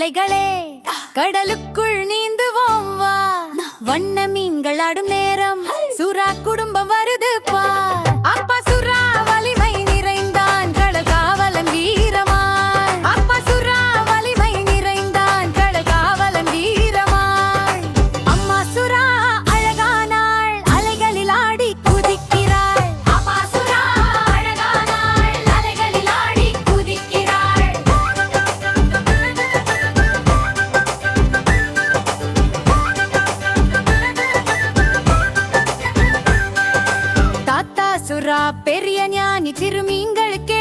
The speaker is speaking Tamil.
பிள்ளைகளே கடலுக்குள் நீந்துவோம் வா. வண்ண மீன்கள் ஆடும் நேரம் சுறா குடும்பம் வருது பா. அப்பா சுறா வலிமை நிறைந்தான் கடல் காவலன் வீரமாய். அப்பா சுறா வலிமை நிறைந்தான் கடல் காவலன் வீரமாய். அம்மா சுறா அழகானாள் அலைகளில் ஆடி குதிக்கிறாள். அப்பா சுறா அழகானாள் அலைகளில் ஆடி குதிக்கிறாள். தாத்தா சுறா பெரிய ஞானி சிறுமீன்களுக்கே